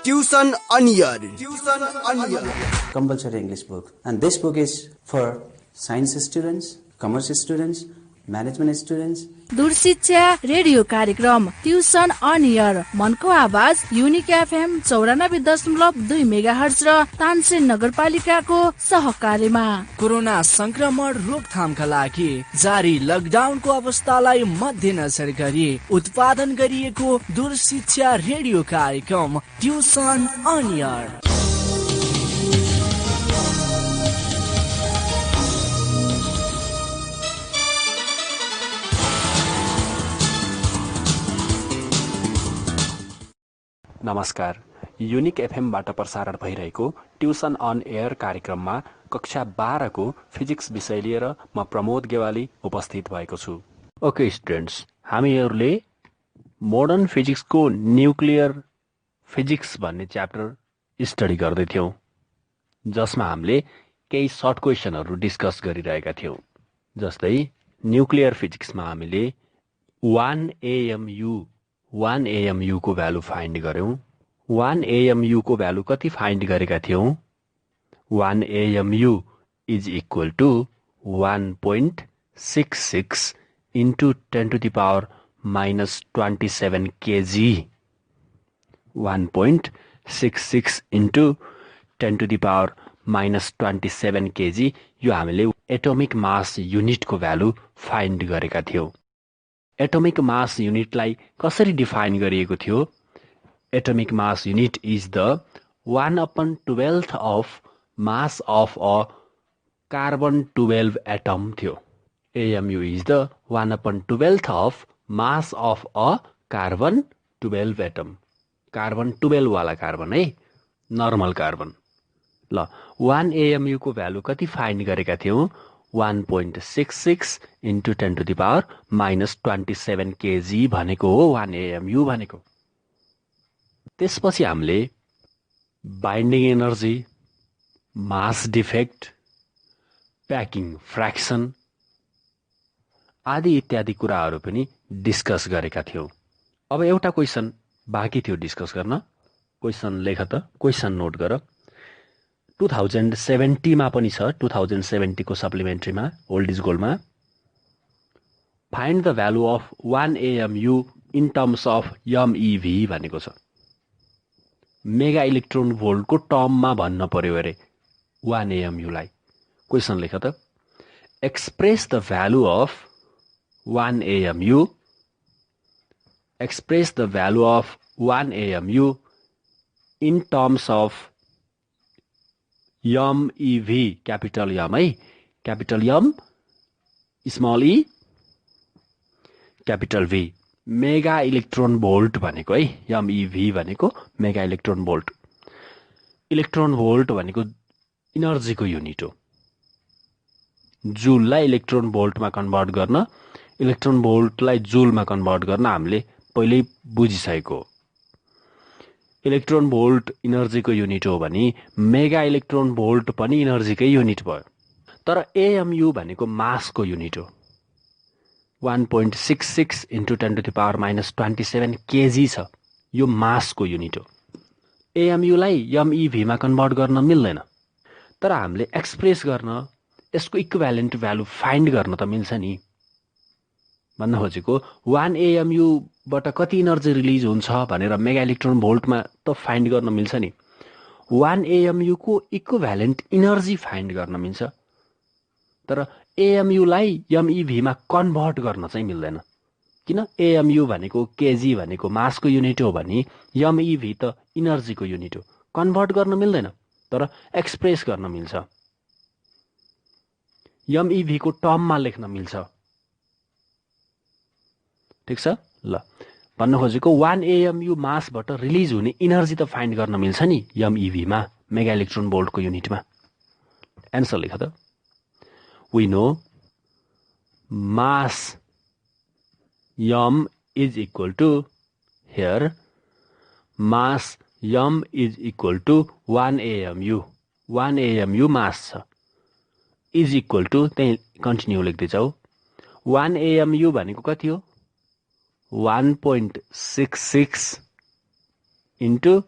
Tuition on Air. Tuition on Air. Compulsory English book, and this book is for science students, commerce students, management students. दूर शिक्षा radio कार्यक्रम tuition on air मनको आवाज unique FM 94.2 megahertz र तानसेन नगरपालिकाको सहकार्यमा corona संक्रमण रोकथामका लागि जारी लकडाउनको अवस्थालाई मध्यनजर गरी उत्पादन गरिएको दूर शिक्षा रेडियो कार्यक्रम ट्युसन अन एयर। नमस्कार, युनिक एफएमबाट प्रसारण भइरहेको ट्युसन अन एयर कार्यक्रममा कक्षा 12 को फिजिक्स विषय लिएर म प्रमोद गेवाली उपस्थित भएको छु। ओके स्टुडेन्ट्स, हामीहरूले मोडर्न फिजिक्सको न्युक्लियर फिजिक्स भन्ने च्याप्टर स्टडी गर्दै थियौं, जसमा हामीले केही सर्ट क्वेशनहरू डिस्कस गरिरहेका थियौं। जस्तै न्युक्लियर फिजिक्समा हामीले 1 AMU को भ्यालु फाइन्ड गर्यौं। 1 AMU को भ्यालु कति फाइन्ड गरेका थियौं? 1 AMU is equal to 1.66 into 10 to the power minus 27 kg। 1.66 into 10 to the power minus 27 kg यो हामीले एटोमिक मास युनिटको भ्यालु फाइन्ड गरेका थियौं। एटोमिक मास युनिटलाई कसरी डिफाइन गरिएको थियो? Atomic mass unit is the 1/12 of mass of a carbon 12 atom थियो। AMU is the 1/12 of mass of a carbon 12 atom. Carbon 12 वाला कार्बन है, नर्मल कार्बन। ल 1 AMU को भ्यालु कति फाइन्ड गरेका थियौं? 1.66 into 10 to the power minus 27 kg भनेको हो 1 AMU भनेको। त्यसपछि हामीले binding energy, mass defect, packing fraction आदि इत्यादि कुराहरू पनि डिस्कस गरेका थियौं। अब एउटा क्वेशन बाँकी थियो डिस्कस गर्न। क्वेशन लेख त, क्वेशन नोट गर। 2070 मा पनि छ, 2070 को सप्लिमेन्ट्रीमा ओल्ड इज गोल्डमा find the value of 1 AMU in terms of MeV भनेको छ। मेगा इलेक्ट्रोन भोल्टको टर्ममा भन्न पर्यो अरे 1 AMU लाई। क्वेशन लेख त, express the value of 1 AMU, express the value of 1 AMU in terms of MeV, capital M है, capital M, small e, capital V, mega electron volt भनेको है। MeV भनेको mega electron volt. Electron volt भनेको इनर्जीको unit हो। जुललाई electron भोल्टमा convert गर्न, electron भोल्टलाई जुलमा convert गर्न हामीले पहिल्यै बुझिसकेको हो। इलेक्ट्रोन भोल्ट इनर्जीको युनिट हो भने मेगा इलेक्ट्रोन भोल्ट पनि इनर्जीकै युनिट भयो। तर AMU भनेको मासको युनिट हो। 1.66 into 10 to the power minus 27 kg छ, यो मासको युनिट हो। AMU लाई MeV मा कन्भर्ट गर्न मिल्दैन, तर हामीले एक्सप्रेस गर्न, यसको इक्विभ्यालेन्ट भ्यालु फाइन्ड गर्न त मिल्छ नि। भन्न खोजेको 1 AMU बाट कति इनर्जी रिलिज हुन्छ भनेर मेगा इलेक्ट्रोन भोल्टमा त फाइन्ड गर्न मिल्छ नि। 1 AMU को इक्विभ्यालेन्ट इनर्जी फाइन्ड गर्न मिल्छ, तर AMU लाई MeV मा कन्भर्ट गर्न चाहिँ मिल्दैन। किन? AMU भनेको केजी भनेको मासको युनिट हो भने MeV त इनर्जीको युनिट हो। कन्भर्ट गर्न मिल्दैन, तर एक्सप्रेस गर्न मिल्छ। MeV को टर्ममा लेख्न मिल्छ। ठिक छ? ल, भन्न खोजेको 1 AMU मासबाट रिलिज हुने इनर्जी त फाइन्ड गर्न मिल्छ नि MeV मा, मेगा इलेक्ट्रोन भोल्टको युनिटमा। एन्सर लेख त। We know mass M is equal to, here mass M is equal to 1 AMU. 1 AMU mass is equal to, त्यही कन्टिन्यू लेख्दै जाऊ। 1 AMU भनेको कति हो? 1.66 into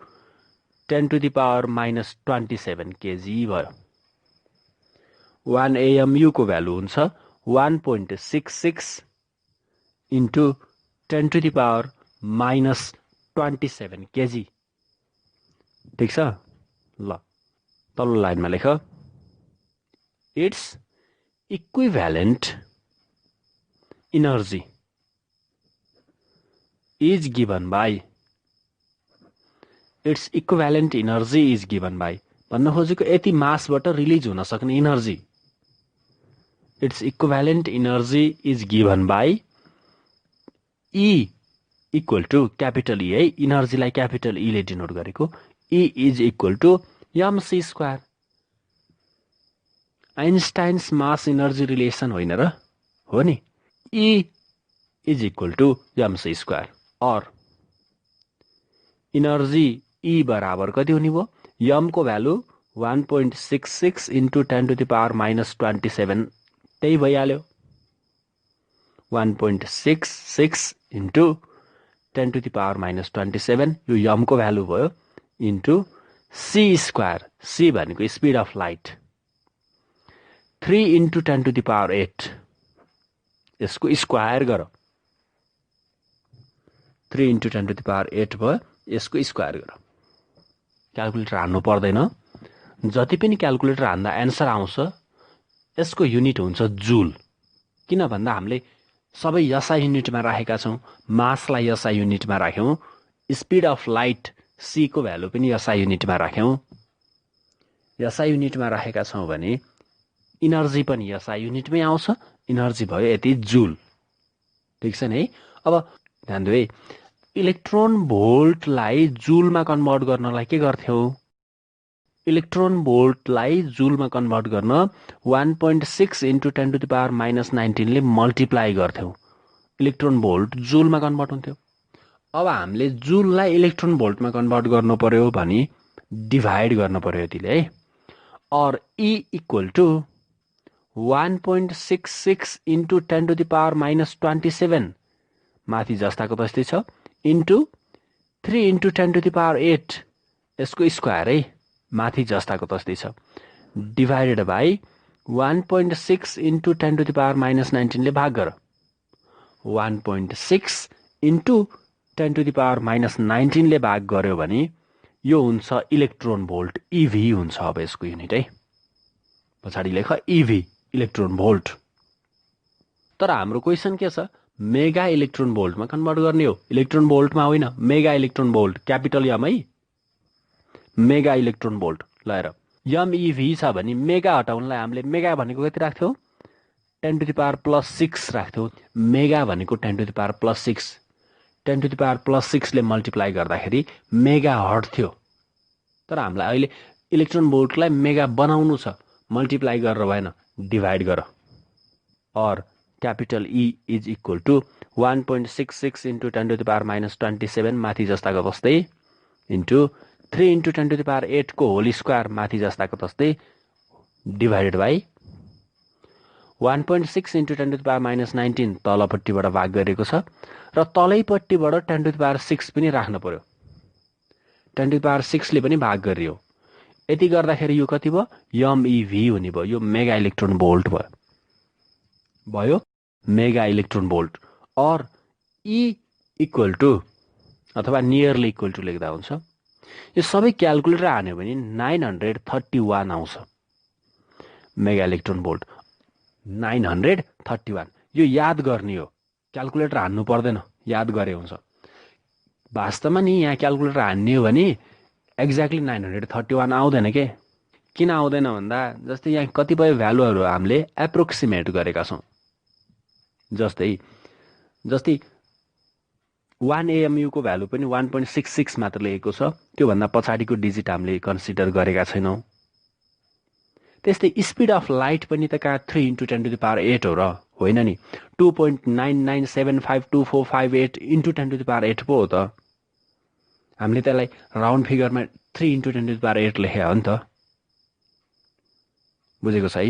10⁻⁻27 केजी भयो। 1 AMU को भ्यालु हुन्छ 1.66 इन्टु 10⁻⁻27 केजी। ठिक छ ल तल्लो लाइनमा लेख its equivalent energy is given by its equivalent energy is given by भन्न खोजेको यति मासबाट रिलिज हुन सक्ने energy its equivalent energy is given by E equal to capital E है इनर्जीलाई क्यापिटल E ले डिनोट गरेको E is equal to mc square Einstein's mass energy relation होइन र हो नि E is equal to mc square और energy E बराबर कति हुने भयो m को भ्यालु 1.66 इन्टु 10⁻⁻27 त्यही भइहाल्यो 1.66 इन्टु 10⁻⁻27 यो m को भ्यालु भयो इन्टु c स्क्वायर c भनेको स्पिड अफ लाइट 3 इन्टु 10⁸ यसको स्क्वायर गर 3 इन्टु 10⁸ भयो यसको स्क्वायर गर क्याल्कुलेटर हान्नु पर्दैन जति पनि क्याल्कुलेटर हान्दा एन्सर आउँछ यसको युनिट हुन्छ जुल किन भन्दा हामीले सबै SI युनिटमा राखेका छौं मासलाई SI युनिटमा राख्यौं स्पिड अफ लाइट c को भ्यालु पनि SI युनिटमा राख्यौं SI युनिटमा राखेका छौं भने इनर्जी पनि SI युनिटमै आउँछ इनर्जी भयो यति जुल ठीक छ नि अब ध्यान दिए इलेक्ट्रोन भोल्टलाई जुलमा कन्भर्ट गर्नलाई के गर्थ्यौ इलेक्ट्रोन भोल्टलाई जुलमा कन्भर्ट गर्न 1.6 इन्टु 10⁻⁻19 ले मल्टिप्लाई गर्थ्यौ इलेक्ट्रोन भोल्ट जुलमा कन्भर्ट हुन्थ्यो अब हामीले जुललाई इलेक्ट्रोन भोल्टमा कन्भर्ट गर्नु पर्यो भने डिभाइड गर्न पर्यो यतिले है और E इक्वल टु 1.66 इन्टु 10⁻⁻27 माथि जस्ताको तस्तै छ इन्टु 3 इन्टु 10⁸ यसको स्क्वायर है माथि जस्ताको तस्तै छ डिभाइडेड बाई 1.6 इन्टु 10⁻⁻19 ले भाग गर 1.6 इन्टु 10⁻⁻19 ले भाग गर्यो भने यो हुन्छ इलेक्ट्रोन भोल्ट EV हुन्छ अब यसको युनिट है पछाडी लेख EV इलेक्ट्रोन भोल्ट तर हाम्रो क्वेशन के छ मेगा इलेक्ट्रोन भोल्टमा कन्भर्ट गर्ने हो इलेक्ट्रोन भोल्टमा होइन mega electron volt capital M है मेगा इलेक्ट्रोन भोल्ट ल MeV छ भने मेगा हटाउनलाई हामीले मेगा भनेको कति राख्थ्यौ 10⁻+6 राख्थ्यौ मेगा भनेको 10⁻+6 10⁻+6 ले मल्टिप्लाई गर्दाखेरि मेगा हर्ट थियो तर हामीलाई अहिले इलेक्ट्रोन भोल्टलाई मेगा बनाउनु छ मल्टिप्लाई गरेर भएन डिभाइड गर और capital E is equal to 1.66 into 10⁻⁻27 माथि जस्ताको तस्तै इन्टु 3 इन्टु 10⁸ को होल स्क्वायर माथि जस्ताको तस्तै डिभाइडेड बाई 1.6 इन्टु 10⁻⁻19 तलपट्टिबाट भाग गरेको छ र तलैपट्टिबाट 10⁻6 पनि राख्न पर्यो 10⁻6 ले पनि भाग गरियो यति गर्दाखेरि यो कति भयो MeV हुने भयो यो मेगा इलेक्ट्रोन भोल्ट भयो मेगा इलेक्ट्रोन भोल्ट और E इक्वल टु अथवा नियरली इक्वल टु लेख्दा हुन्छ यो सबै क्याल्कुलेटर हान्यो भने 931 आउँछ मेगा इलेक्ट्रोन भोल्ट 931 यो याद गर्ने हो क्याल्कुलेटर हान्नु पर्दैन याद गरे हुन्छ वास्तवमा नि यहाँ क्याल्कुलेटर हान्ने हो भने एक्ज्याक्टली 931 आउँदैन के किन आउँदैन भन्दा जस्तै यहाँ कतिपय भ्यालुहरु हामीले एप्रोक्सिमेट गरेका छौं जस्तै 1 AMU को भ्यालु पनि 1.66 मात्र लेखेको छ त्यो भन्दा पछाडीको डिजिट हामीले कन्सिडर गरेका छैनौं त्यस्तै स्पिड अफ लाइट पनि त का 3 इन्टु 10⁸ हो र होइन नि 2.9975245 इन्टु 10⁸ पो हो त हामीले त्यसलाई राउन्ड फिगरमा 3 इन्टु 10⁸ लेखे हो नि त बुझेको छ है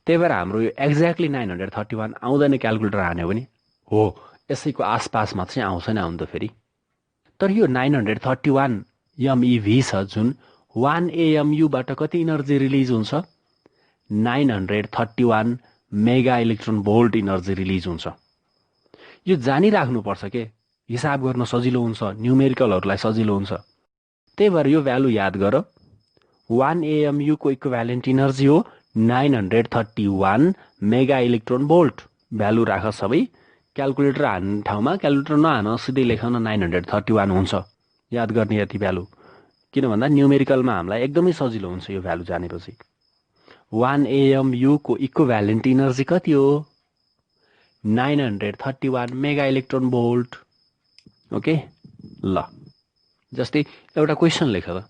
त्यही भएर हाम्रो यो एक्ज्याक्टली 931 आउँदैन क्याल्कुलेटर हान्यो भने हो यसैको आसपासमा चाहिँ आउँछ नि आउँदा फेरि तर यो 931 MeV छ जुन 1 AMU बाट कति इनर्जी रिलिज हुन्छ 931 mega electron volt energy release हुन्छ। यो जानिराख्नु पर्छ के हिसाब गर्न सजिलो हुन्छ न्युमेरिकलहरुलाई सजिलो हुन्छ। त्यही भएर यो भ्यालु याद गर 1 AMU को इक्विभ्यालेन्ट इनर्जी हो 931 मेगा इलेक्ट्रोन भोल्ट। भ्यालु राख सबै क्याल्कुलेटर हान्ने ठाउँमा क्याल्कुलेटर नहान सिधै लेखन 931 हुन्छ। याद गर्ने यति भ्यालु किन भन्दा न्युमेरिकलमा हामीलाई एकदमै सजिलो हुन्छ यो भ्यालु जानेपछि। 1 AMU को इक्विभ्यालेन्ट इनर्जी कति हो 931 मेगा इलेक्ट्रोन भोल्ट। ओके ल जस्तै एउटा क्वेशन लेख त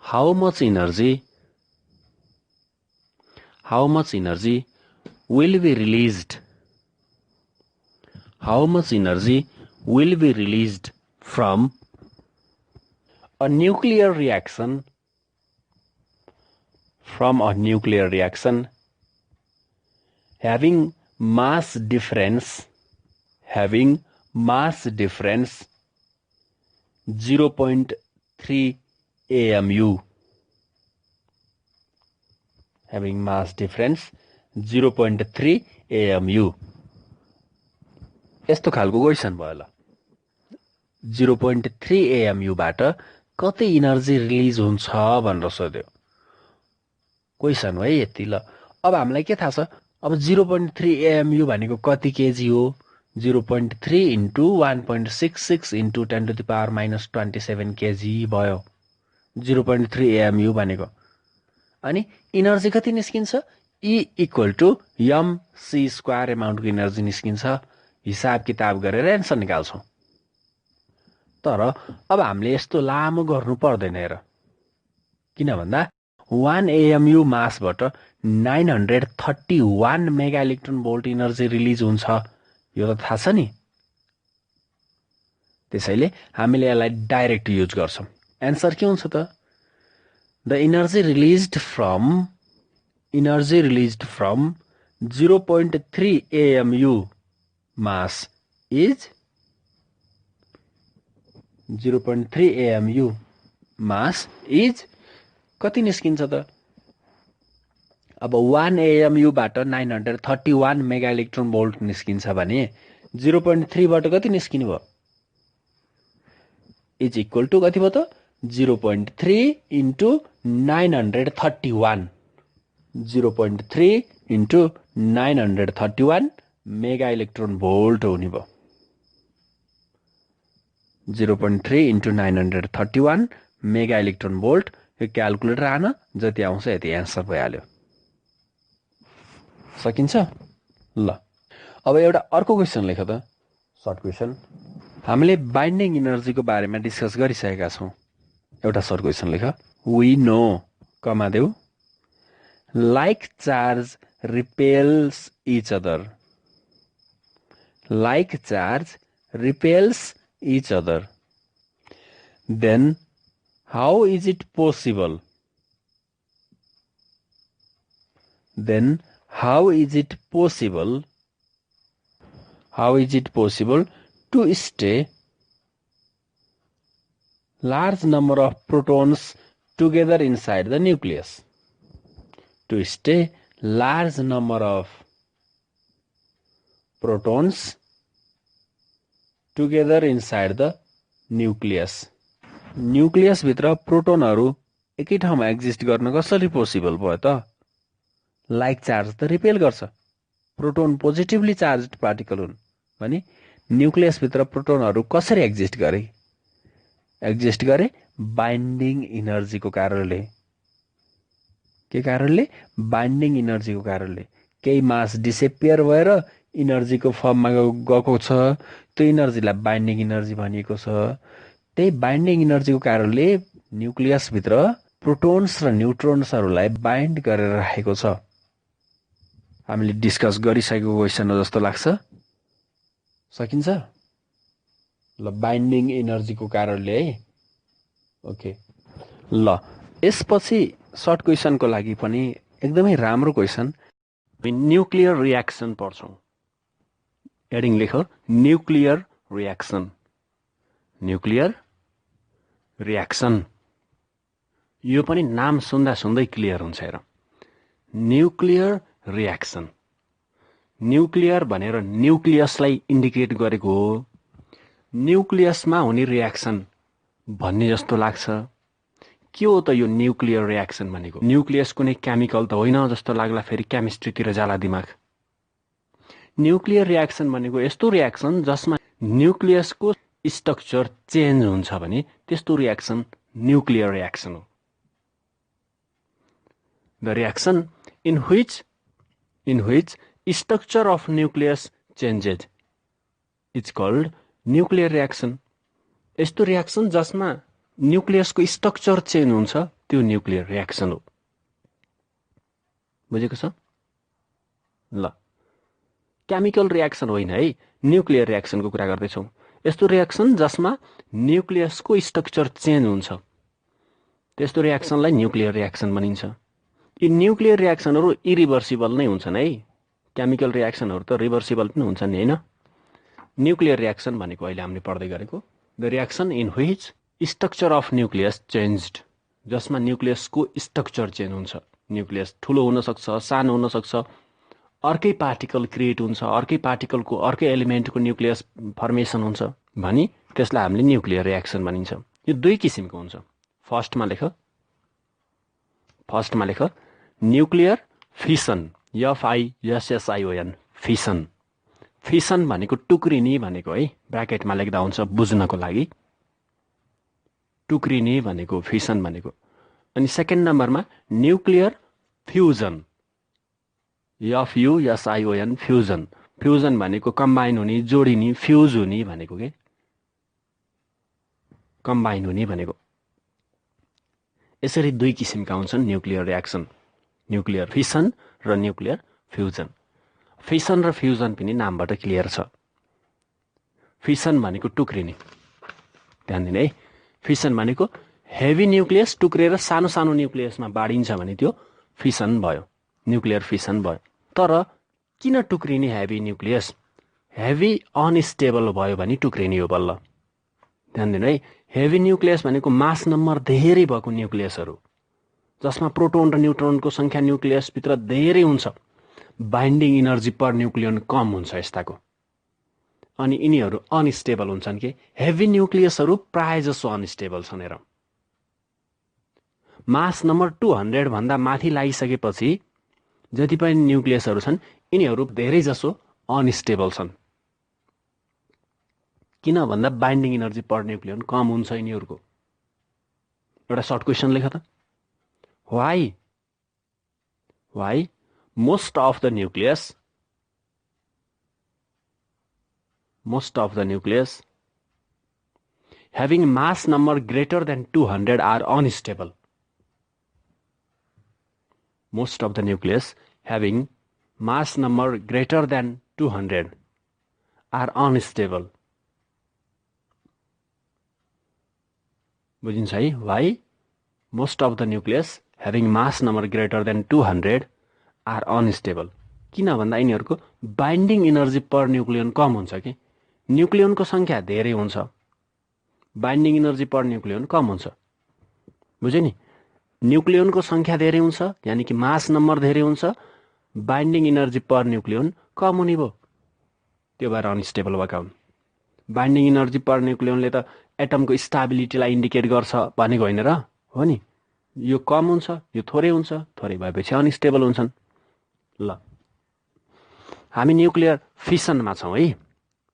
how much energy will be released from a nuclear reaction having mass difference 0.3 AMU having mass difference 0.3 AMU यस्तो खालको क्वेशन भयो ल 0.3 AMU बाट कति इनर्जी रिलिज हुन्छ भनेर सोध्यो क्वेशन हो यति ल। अब हामीलाई के थाहा छ अब 0.3 AMU भनेको कति केजी हो 0.3 into 1.66 into 10 to the power minus 27 kg भयो 0.3 AMU भनेको। अनि इनर्जी कति निस्किन्छ E equal to mc square एमाउन्टको इनर्जी निस्किन्छ। हिसाब किताब गरेर एन्सर निकाल्छौं। तर अब हामीले यस्तो लामो गर्नु पर्दैन हेर किन भन्दा 1 AMU मासबाट 931 mega electron volt energy release हुन्छ यो त थाहा छ नि। त्यसैले हामीले यसलाई डाइरेक्ट युज गर्छौं। एन्सर के हुन्छ त The energy released from 0.3 AMU mass is 0.3 AMU mass is कति निस्किन्छ त अब 1 AMU बाट 931 मेगा इलेक्ट्रोन भोल्ट निस्किन्छ भने 0.3 बाट कति निस्किने भयो इज इक्वल टु कति भयो त 0.3 into 931 0.3 into 931 mega electron volt हुने भयो 0.3 into 931 मेगा इलेक्ट्रोन भोल्ट। यो क्याल्कुलेटर आन जति आउँछ यति एन्सर भइहाल्यो। सकिन्छ ल। अब एउटा अर्को क्वेशन लेख त सर्ट क्वेशन। हामीले बाइन्डिङ इनर्जीको बारेमा डिस्कस गरिसकेका छौं। एउटा सर्ट क्वेशन लेख वी नो कमा देऊ like charge repels each other then how is it possible to stay large number of protons together inside the nucleus nucleus भित्र प्रोटोनहरु एकै ठाउँमा एक्जिस्ट गर्न कसरी पोसिबल भयो त लाइक चार्ज त रिपेल गर्छ प्रोटोन पोजिटिभली चार्ज्ड पार्टिकल हुन् भने न्यूक्लियस भित्र प्रोटोनहरु कसरी एक्जिस्ट गरे बाइन्डिङ इनर्जीको कारणले के कारणले बाइन्डिङ इनर्जीको कारणले केही मास डिसेपियर भएर इनर्जीको फर्ममा गएको छ त्यो इनर्जीलाई बाइन्डिङ इनर्जी भनिएको छ। त्यही बाइन्डिङ इनर्जीको कारणले न्यूक्लियस भित्र प्रोटोन्स र न्यूट्रोन्सहरुलाई बाइन्ड गरेर राखेको छ। हामीले डिस्कस गरिसकेको क्वेशन जस्तो लाग्छ। सकिन्छ ल बाइन्डिङ इनर्जीको कारणले है ओके ल। यसपछि सर्ट क्वेशनको लागि पनि एकदमै राम्रो क्वेशन न्यूक्लियर रिएक्सन पढ्छौं। हेडिङ लेख न्यूक्लियर रियाक्सन, यो पनि नाम सुन्दा सुन्दै क्लियर हुन्छ हेर। न्युक्लियर रियाक्सन, न्युक्लियर भनेर न्युक्लियसलाई इन्डिकेट गरेको हो। न्युक्लियसमा हुने रियाक्सन भन्ने जस्तो लाग्छ। के हो त यो न्युक्लियर रियाक्सन भनेको? न्युक्लियस कुनै केमिकल त होइन जस्तो लाग्ला, फेरि केमिस्ट्रीतिर जाला दिमाग। न्युक्लियर रियाक्सन भनेको यस्तो रियाक्सन जसमा न्युक्लियसको स्ट्रक्चर चेन्ज हुन्छ भने त्यस्तो रियाक्सन न्युक्लियर रियाक्सन हो। The reaction in which structure of nucleus changes it's called nuclear reaction. यस्तो रियाक्सन जसमा न्युक्लियसको स्ट्रक्चर चेन्ज हुन्छ त्यो न्युक्लियर रियाक्सन हो। बुझेको छ? ल, केमिकल रियाक्सन होइन है, न्युक्लियर रियाक्सनको कुरा गर्दैछौँ। यस्तो रियाक्सन जसमा न्युक्लियसको स्ट्रक्चर चेन्ज हुन्छ त्यस्तो रियाक्सनलाई न्युक्लियर रियाक्सन भनिन्छ। यी न्युक्लियर रियाक्सनहरू इरिभर्सिबल नै हुन्छन् है। केमिकल रियाक्सनहरू त रिभर्सिबल पनि हुन्छन् नि, होइन? न्युक्लियर रियाक्सन भनेको अहिले हामीले पढ्दै गरेको the reaction in which structure of nucleus changed, जसमा न्युक्लियसको स्ट्रक्चर चेन्ज हुन्छ। न्युक्लियस ठुलो हुनसक्छ, सानो हुनसक्छ, अर्कै पार्टिकल क्रिएट हुन्छ, अर्कै पार्टिकलको अर्कै एलिमेन्टको न्युक्लियस फर्मेसन हुन्छ भनी त्यसलाई हामीले न्युक्लियर रियाक्सन भनिन्छ। यो दुई किसिमको हुन्छ। फर्स्टमा लेख nuclear fission, FISSION, fission. Fission भनेको टुक्रिने भनेको है, ब्राकेटमा लेख्दा हुन्छ बुझ्नको लागि। टुक्रिने भनेको फिसन भनेको। अनि सेकेन्ड नम्बरमा nuclear fusion, FUSION, fusion. Fusion भनेको कम्बाइन हुने, जोडिने, फ्युज हुने भनेको के, कम्बाइन हुने भनेको। यसरी दुई किसिमका हुन्छन् न्युक्लियर रियाक्सन, न्युक्लियर फिसन र न्युक्लियर फ्युजन। फिसन र फ्युजन पनि नामबाट क्लियर छ। फिसन भनेको टुक्रिने, ध्यान दिने है। फिसन भनेको हेभी न्युक्लियस टुक्रेर सानो सानो न्युक्लियसमा बाँडिन्छ भने त्यो फिसन भयो, न्युक्लियर फिसन भयो। तर किन टुक्रिने हेभी न्युक्लियस? हेभी अनस्टेबल भयो भने टुक्रिने हो बल्ल। ध्यान दिनु है, हेभी न्युक्लियस भनेको मास नम्बर धेरै भएको न्युक्लियसहरू जसमा प्रोटोन र न्युट्रोनको संख्या न्युक्लियसभित्र धेरै हुन्छ, बाइन्डिङ इनर्जी पर न्युक्लियन कम हुन्छ यस्ताको, अनि यिनीहरू अनस्टेबल हुन्छन्। के हेभी न्युक्लियसहरू प्राय जसो अनस्टेबल छन्। हेर, मास नम्बर 200 भन्दा माथि लागिसकेपछि जति पनि न्युक्लियसहरू छन् यिनीहरू धेरै जसो अनस्टेबल छन्। किन भन्दा बाइन्डिङ इनर्जी पर न्युक्लियन कम हुन्छ यिनीहरूको। एउटा सर्ट क्वेसन लेख त। Why most of the nucleus having mass number greater than 200 are unstable? Most of the nucleus having mass number greater than 200 are unstable. बुझिन्छ है? Why most of the nucleus having mass number greater than 200 are unstable? किन भन्दा यिनीहरूको binding energy पर न्युक्लियन कम हुन्छ। कि न्युक्लियनको संख्या धेरै हुन्छ, बाइन्डिङ इनर्जी पर न्युक्लियन कम हुन्छ। बुझ्यो नि? न्युक्लियनको संख्या धेरै हुन्छ यानि कि मास नम्बर धेरै हुन्छ, बाइन्डिङ इनर्जी पर न्युक्लियन कम हुने भयो, त्यो भएर अनस्टेबल भएका हुन्। बाइन्डिङ इनर्जी पर न्युक्लियनले त एटमको स्टेबिलिटीलाई इन्डिकेट गर्छ भनेको होइन र? हो नि? यो कम हुन्छ, यो थोरै हुन्छ, थोरै भएपछि अनस्टेबल हुन्छन्। ल, हामी न्युक्लियर फिसनमा छौँ है,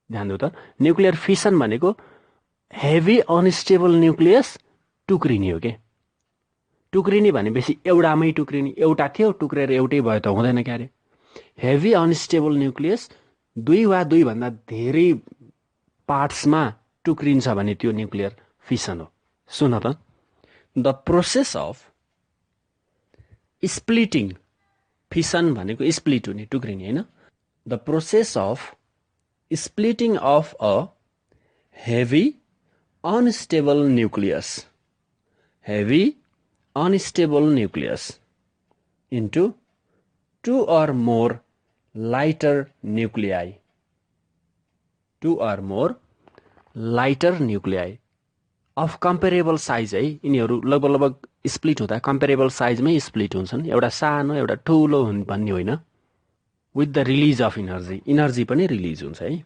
ध्यान दिउ त। न्युक्लियर फिसन भनेको हेभी अनस्टेबल न्युक्लियस टुक्रिने हो। के टुक्रिने भनेपछि एउटामै टुक्रिने, एउटा थियो टुक्रेर एउटै भयो त हुँदैन क्यारे। हेभी अनस्टेबल न्युक्लियस दुई वा दुईभन्दा धेरै पार्ट्समा टुक्रिन्छ भने त्यो न्युक्लियर फिसन हो। सुन त, the process of splitting, fission भनेको स्प्लिट हुने, टुक्रिने होइन। The process of splitting of a heavy unstable nucleus, heavy unstable nucleus into 2 or more lighter nuclei, 2 or more lighter nuclei of comparable size है, यिनीहरू लगभग लगभग split हुँदा comparable साइजमै split हुन्छन्, एउटा सानो एउटा ठुलो भन्ने होइन। With the release of energy पनि रिलिज हुन्छ है।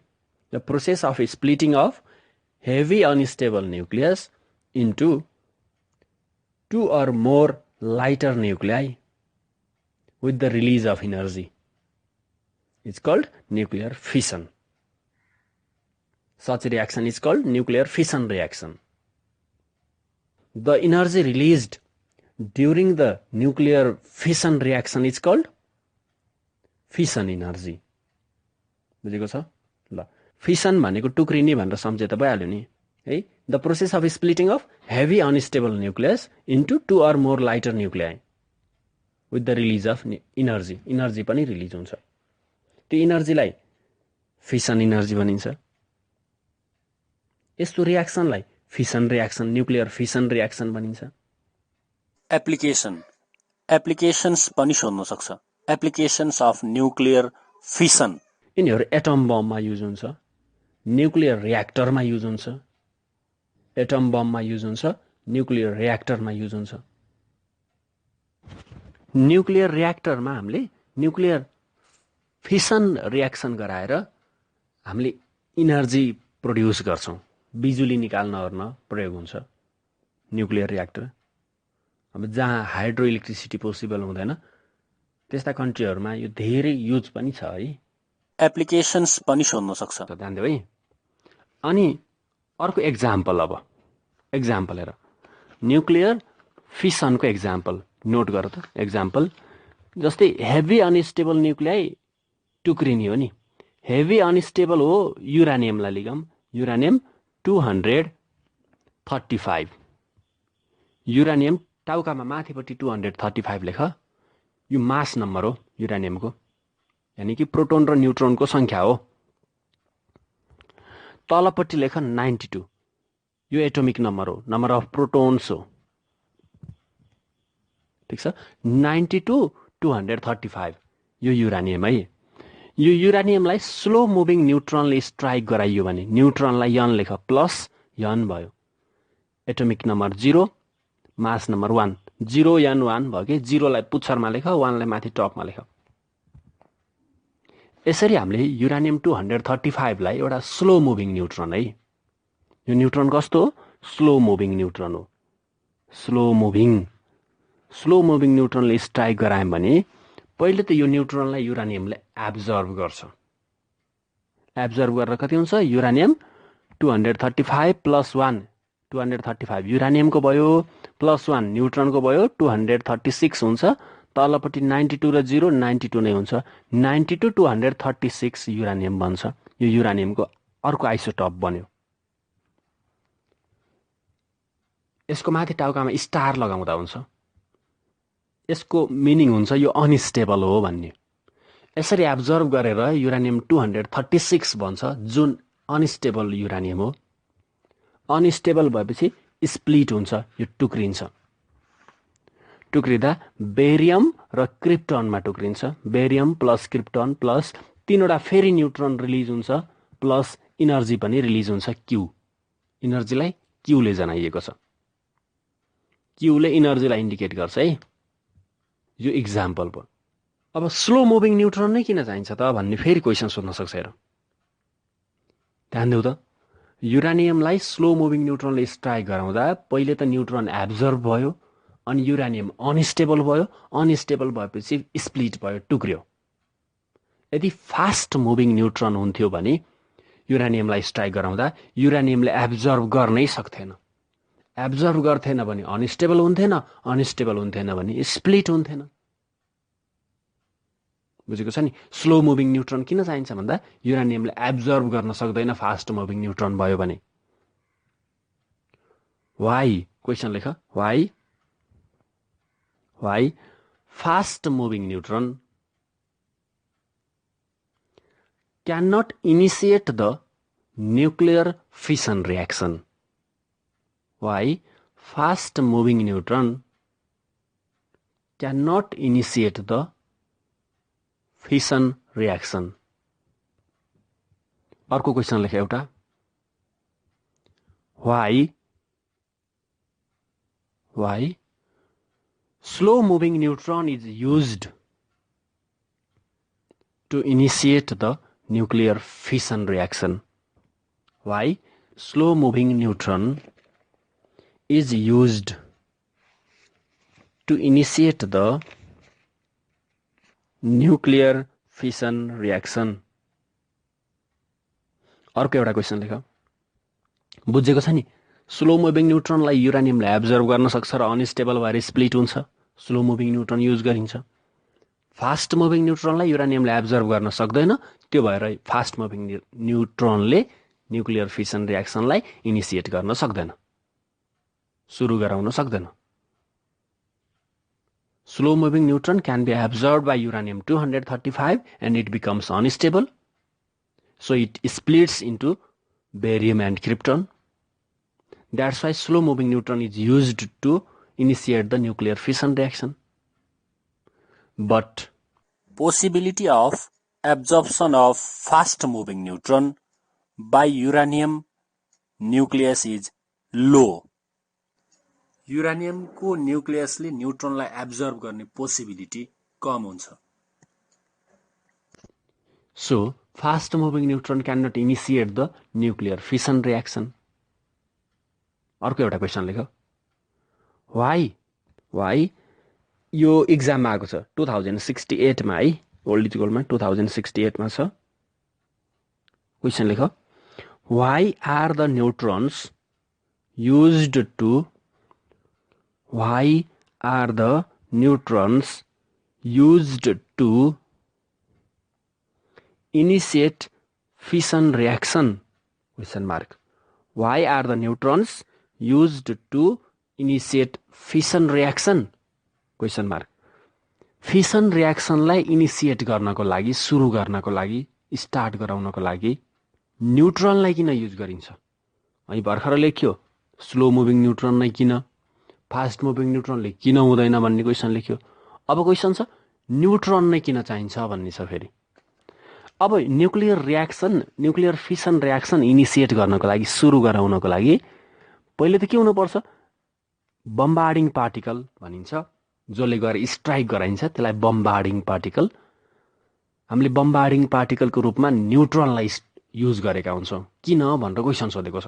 The process of splitting of heavy unstable nucleus into 2 or more lighter nuclei with the release of energy is called nuclear fission. Such reaction is called nuclear fission reaction. The energy released during the nuclear fission reaction is called fission energy. बुझेको छ ल। Fission भनेको टुक्रिने भनेर सम्झे त भइहाल्यो नि है। The process of splitting of heavy unstable nucleus into 2 or more lighter nuclei with the release of energy. Energy पनि रिलिज हुन्छ, त्यो इनर्जीलाई फिसन इनर्जी भनिन्छ। यस्तो रियाक्सनलाई fission reaction, nuclear fission reaction भनिन्छ। एप्लिकेशन्स पनि सोध्न सक्छ। एप्लिकेशन्स अफ न्युक्लियर फिसन, यिनीहरू एटम बममा युज हुन्छ, न्युक्लियर रियाक्टरमा युज हुन्छ। एटम बममा युज हुन्छ, न्युक्लियर रियाक्टरमा युज हुन्छ। न्युक्लियर रियाक्टरमा हामीले न्युक्लियर फिसन रियाक्सन गराएर हामीले इनर्जी प्रोड्युस गर्छौँ, बिजुली निकाल्न ओर्न प्रयोग हुन्छ न्युक्लियर रियाक्टर। अब जहाँ हाइड्रो इलेक्ट्रिसिटी पोसिबल हुँदैन त्यस्ता कन्ट्रीहरूमा यो धेरै युज पनि छ है। एप्लिकेशन्स पनि सोध्न सक्छ। ध्यान दियो है। अनि अर्को एक्जाम्पल, अब एक्जाम्पल हेर, न्युक्लियर फिसनको एक्जाम्पल नोट गर त। एक्जाम्पल जस्तै हेभी अनस्टेबल न्युक्लियाई टुक्रिने हो नि। हेभी अनस्टेबल हो युरानियमलाई लिगम, युरानियम 235। युरानियम टाउकामा माथिपट्टि 235 लेख, यो मास नम्बर हो युरानियमको, यानि कि प्रोटोन र न्युट्रोनको संख्या हो। तलपट्टि लेख 92, यो एटोमिक नम्बर हो, नम्बर अफ प्रोटोन्स हो। ठिक छ, 92 235 यो युरानियम है। यो युरानियमलाई स्लो मुभिङ न्युट्रनले स्ट्राइक गराइयो भने न्युट्रनलाई यन लेख, प्लस यन भयो। एटोमिक नम्बर 0, मास नम्बर 1, 0 यन 1 भयो कि 0लाई पुच्छरमा लेख, 1लाई माथि टपमा लेख। यसरी हामीले युरानियम 235लाई एउटा स्लो मुभिङ न्युट्रन है। यो न्युट्रन कस्तो हो? स्लो मुभिङ न्युट्रन हो। स्लो मुभिङ न्युट्रनले स्ट्राइक गरायौँ भने पहिले त यो न्युट्रनलाई युरानियमले एब्जर्भ गर्छ। एब्जर्भ गरेर कति हुन्छ? युरानियम 235 + 1, 235 युरानियमको भयो, +1 न्युट्रनको भयो, 236 हुन्छ। तलपट्टि 92 र 0 92 नै हुन्छ। 92 236 युरानियम बन्छ। यो युरानियमको अर्को आइसोटप बन्यो। यसको माथि टाउकामा स्टार लगाउँदा हुन्छ। यसको मिनिङ हुन्छ यो अनस्टेबल हो भन्ने। यसरी एब्जर्भ गरेर युरानियम 236 बन्छ, जुन अनस्टेबल युरानियम हो। अनस्टेबल भएपछि स्प्लिट हुन्छ, यो टुक्रिन्छ। टुक्रिँदा बेरियम र क्रिप्टनमा टुक्रिन्छ। बेरियम प्लस क्रिप्टन प्लस 3वटा फेरि न्युट्रन रिलिज हुन्छ, प्लस इनर्जी पनि रिलिज हुन्छ, क्यू। इनर्जीलाई क्यूले जनाइएको छ। क्यूले इनर्जीलाई इन्डिकेट गर्छ है। यो इक्जाम्पल भयो। अब स्लो मुभिङ न्युट्रन नै किन चाहिन्छ त भन्ने फेरि क्वेसन सोध्न सक्छ। हेर, ध्यान देऊ त। युरानियमलाई स्लो मुभिङ न्युट्रनले स्ट्राइक गराउँदा पहिले त न्युट्रन एब्जर्भ भयो, अनि युरानियम अनस्टेबल भयो। अनस्टेबल भएपछि स्प्लिट भयो, टुक्रियो। यदि फास्ट मुभिङ न्युट्रन हुन्थ्यो भने युरानियमलाई स्ट्राइक गराउँदा युरानियमले एब्जर्भ गर्नै सक्थेन। एब्जर्भ गर्थेन भने अनस्टेबल हुन्थेन, अनस्टेबल हुन्थेन भने स्प्लिट हुन्थेन। बुझेको छ नि? स्लो मुभिङ न्युट्रन किन चाहिन्छ भन्दा युरानियमले एब्जर्भ गर्न सक्दैन फास्ट मुभिङ न्युट्रन भयो भने। वाइ? क्वेसन लेख। Why fast moving neutron cannot initiate the nuclear fission reaction. Why? Fast moving neutron cannot initiate the fission reaction. अर्को क्वेसन लेख एउटा। Why Why? Slow moving neutron is used to initiate the nuclear fission reaction. Why? Slow moving neutron is used to initiate the nuclear fission reaction. अर्को एउटा question लेख। बुझेको छ नि? Slow moving न्युट्रनलाई युरानियमले एब्जर्भ गर्न सक्छ र अनस्टेबल भएर स्प्लिट हुन्छ। स्लो मुभिङ न्युट्रन युज गरिन्छ। फास्ट मुभिङ न्युट्रनलाई युरानियमले एब्जर्भ गर्न सक्दैन, त्यो भएर फास्ट मुभिङ न्युट्रनले न्युक्लियर फिसन रियाक्सनलाई इनिसिएट गर्न सक्दैन, सुरु गराउन सक्दैन। Slow moving neutron can be absorbed by uranium-235 and it becomes unstable. So it splits into barium and krypton. That's why slow moving neutron is used to initiate the nuclear fission reaction. But possibility of absorption of fast moving neutron by uranium nucleus is low. युरानियमको न्युक्लियसले न्युट्रोनलाई absorb गर्ने possibility कम हुन्छ। So fast moving neutron cannot initiate the nuclear fission reaction. अर्को एउटा question लेख। Why यो एक्जाममा आएको छ 2068 मा है, ओल्ड इज गोल्डमा 2068 मा छ। क्वेसन लेख। Why are the neutrons used to initiate fission reaction? Question mark. Why are the neutrons used to initiate fission reaction? Question mark. Fission reaction लाई इनिशिएट गर्नको लागि, सुरु गर्नको लागि, स्टार्ट गराउनको लागि न्युट्रनलाई किन युज गरिन्छ? अनि भर्खर लेख्यो स्लो मुभिङ न्युट्रन नै किन, फास्ट मुभिङ न्युट्रनले किन हुँदैन भन्ने क्वेसन लेख्यो। अब क्वेसन छ न्युट्रन नै किन चाहिन्छ भन्ने छ फेरि। अब न्युक्लियर फिसन रियाक्सन इनिसिएट गर्नको लागि, सुरु गराउनको लागि पहिले त के हुनुपर्छ? बम्बार्डिङ पार्टिकल भनिन्छ, जसले गएर स्ट्राइक गराइन्छ, त्यसलाई बम्बार्डिङ पार्टिकल। हामीले बम्बार्डिङ पार्टिकलको रूपमा न्युट्रनलाई युज गरेका हुन्छौँ। किन भनेर क्वेसन सोधेको छ।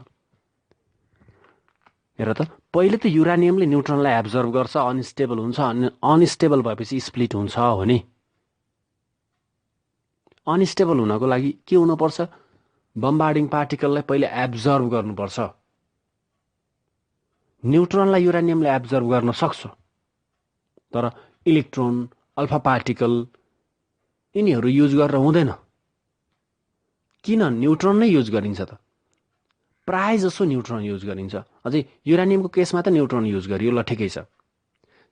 हेर त, पहिले त युरानियमले न्युट्रनलाई एब्जर्भ गर्छ, अनस्टेबल हुन्छ, अनस्टेबल भएपछि स्प्लिट हुन्छ हो नि। अनस्टेबल हुनको लागि के हुनुपर्छ? बम्बार्डिङ पार्टिकललाई पहिले एब्जर्भ गर्नुपर्छ। न्युट्रनलाई युरानियमले एब्जर्भ गर्न सक्छ, तर इलेक्ट्रोन, अल्फा पार्टिकल यिनीहरू युज गरेर हुँदैन। किन न्युट्रन नै युज गरिन्छ त? प्राय जसो न्युट्रन युज गरिन्छ। अझै युरानियमको केसमा त न्युट्रन युज गरियो, ल ठिकै छ।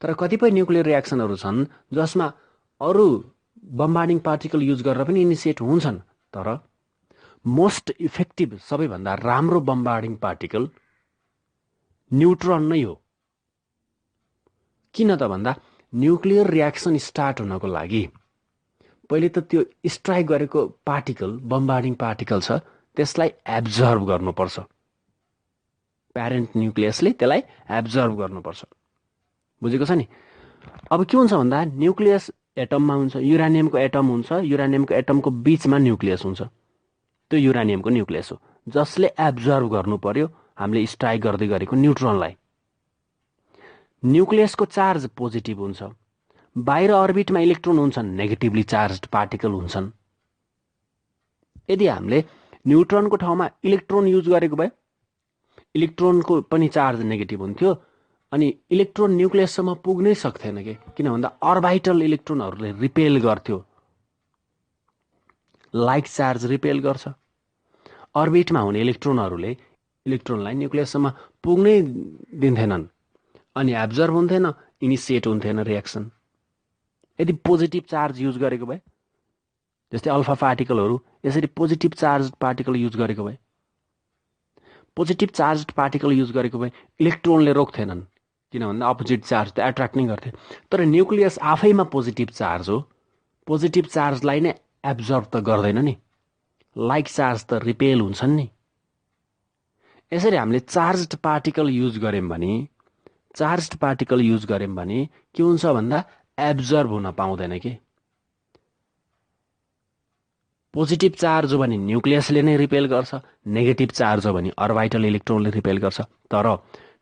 तर कतिपय न्युक्लियर रियाक्सनहरू छन् जसमा अरू बम्बार्डिङ पार्टिकल युज गरेर पनि इनिसिएट हुन्छन्, तर मोस्ट इफेक्टिभ, सबैभन्दा राम्रो बम्बार्डिङ पार्टिकल न्युट्रन नै हो। किन त भन्दा न्युक्लियर रियाक्सन स्टार्ट हुनको लागि पहिले त त्यो स्ट्राइक गरेको पार्टिकल, बम्बार्डिङ पार्टिकल छ, त्यसलाई एब्जर्भ गर्नुपर्छ। प्यारेन्ट न्युक्लियसले त्यसलाई एब्जर्भ गर्नुपर्छ। बुझेको छ नि? अब के हुन्छ भन्दा न्युक्लियस एटममा हुन्छ, युरानियमको एटम हुन्छ, युरानियमको एटमको बीचमा न्युक्लियस हुन्छ। त्यो युरानियमको न्युक्लियस हो जसले एब्जर्भ गर्नु पर्यो हामीले स्ट्राइक गर्दै गरेको न्युट्रनलाई। न्युक्लियसको चार्ज पोजिटिभ हुन्छ, बाहिर अर्बिटमा इलेक्ट्रोन हुन्छन्, नेगेटिभली चार्ज्ड पार्टिकल हुन्छन्। यदि हामीले न्युट्रनको ठाउँमा इलेक्ट्रोन युज गरेको भए इलेक्ट्रोनको पनि चार्ज नेगेटिभ हुन्थ्यो, अनि इलेक्ट्रोन न्युक्लियससम्म पुग्नै सक्थेन के, किन भन्दा अर्बाइटल इलेक्ट्रोनहरूले रिपेल गर्थ्यो। लाइक चार्ज रिपेल गर्छ। अर्बिटमा हुने इलेक्ट्रोनहरूले इलेक्ट्रोनलाई न्युक्लियससम्म पुग्नै दिन्थेनन्, अनि एब्जर्भ हुन्थेन, इनिसिएट हुन्थेन रियाक्सन। यदि पोजिटिभ चार्ज युज गरेको भए, जस्तै अल्फा पार्टिकलहरू यसरी पोजिटिभ चार्ज पार्टिकल युज गरेको भए, पोजिटिभ चार्ज पार्टिकल युज गरेको भए इलेक्ट्रोनले रोक्थेनन्, किन भन्दा अपोजिट चार्ज त एट्र्याक्ट नै गर्थे। तर न्युक्लियस आफैमा पोजिटिभ चार्ज हो, पोजिटिभ चार्जलाई नै एब्जर्भ त गर्दैन नि, लाइक चार्ज त रिपेल हुन्छन् नि। यसरी हामीले चार्ज्ड पार्टिकल युज गऱ्यौँ भने चार्ज्ड पार्टिकल युज गर्यौं भने के हुन्छ भन्दा एब्जर्ब हुन पाउँदैन के। पोजिटिभ चार्ज हो भने न्युक्लियसले नै रिपेल गर्छ, नेगेटिभ चार्ज हो भने अर्बिटल इलेक्ट्रोनले रिपेल गर्छ। तर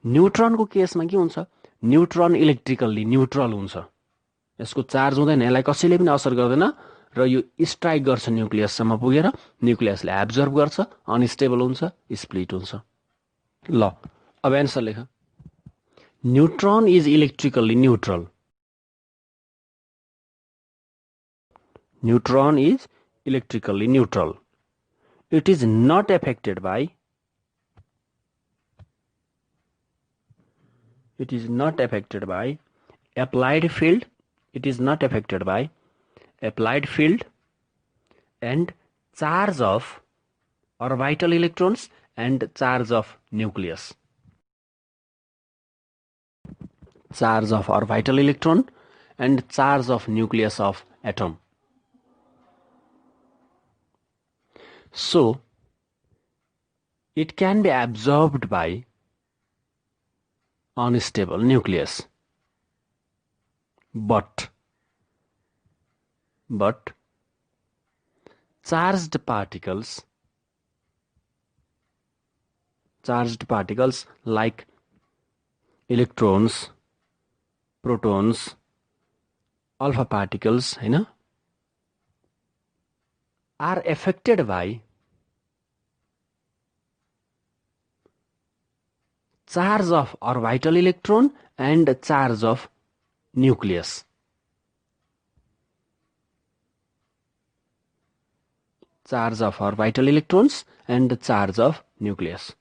न्युट्रनको केसमा के हुन्छ, न्युट्रन इलेक्ट्रिकल्ली न्युट्रल हुन्छ, यसको चार्ज हुँदैन, यसलाई कसैले पनि असर गर्दैन र यो स्ट्राइक गर्छ न्युक्लियससम्म पुगेर, न्युक्लियसले एब्जर्ब गर्छ, अनस्टेबल हुन्छ, स्प्लिट हुन्छ। ल अब एन्सर लेख। Neutron is electrically neutral. Neutron is electrically neutral. It is not affected by applied field. It is not affected by applied field and charge of orbital electrons and charge of nucleus. Charge of orbital electron and charge of nucleus of atom. So, it can be absorbed by unstable nucleus. But charged particles like electrons, protons, alpha particles, are affected by charge of orbital electron and charge of nucleus. Charge of orbital electrons and charge of nucleus,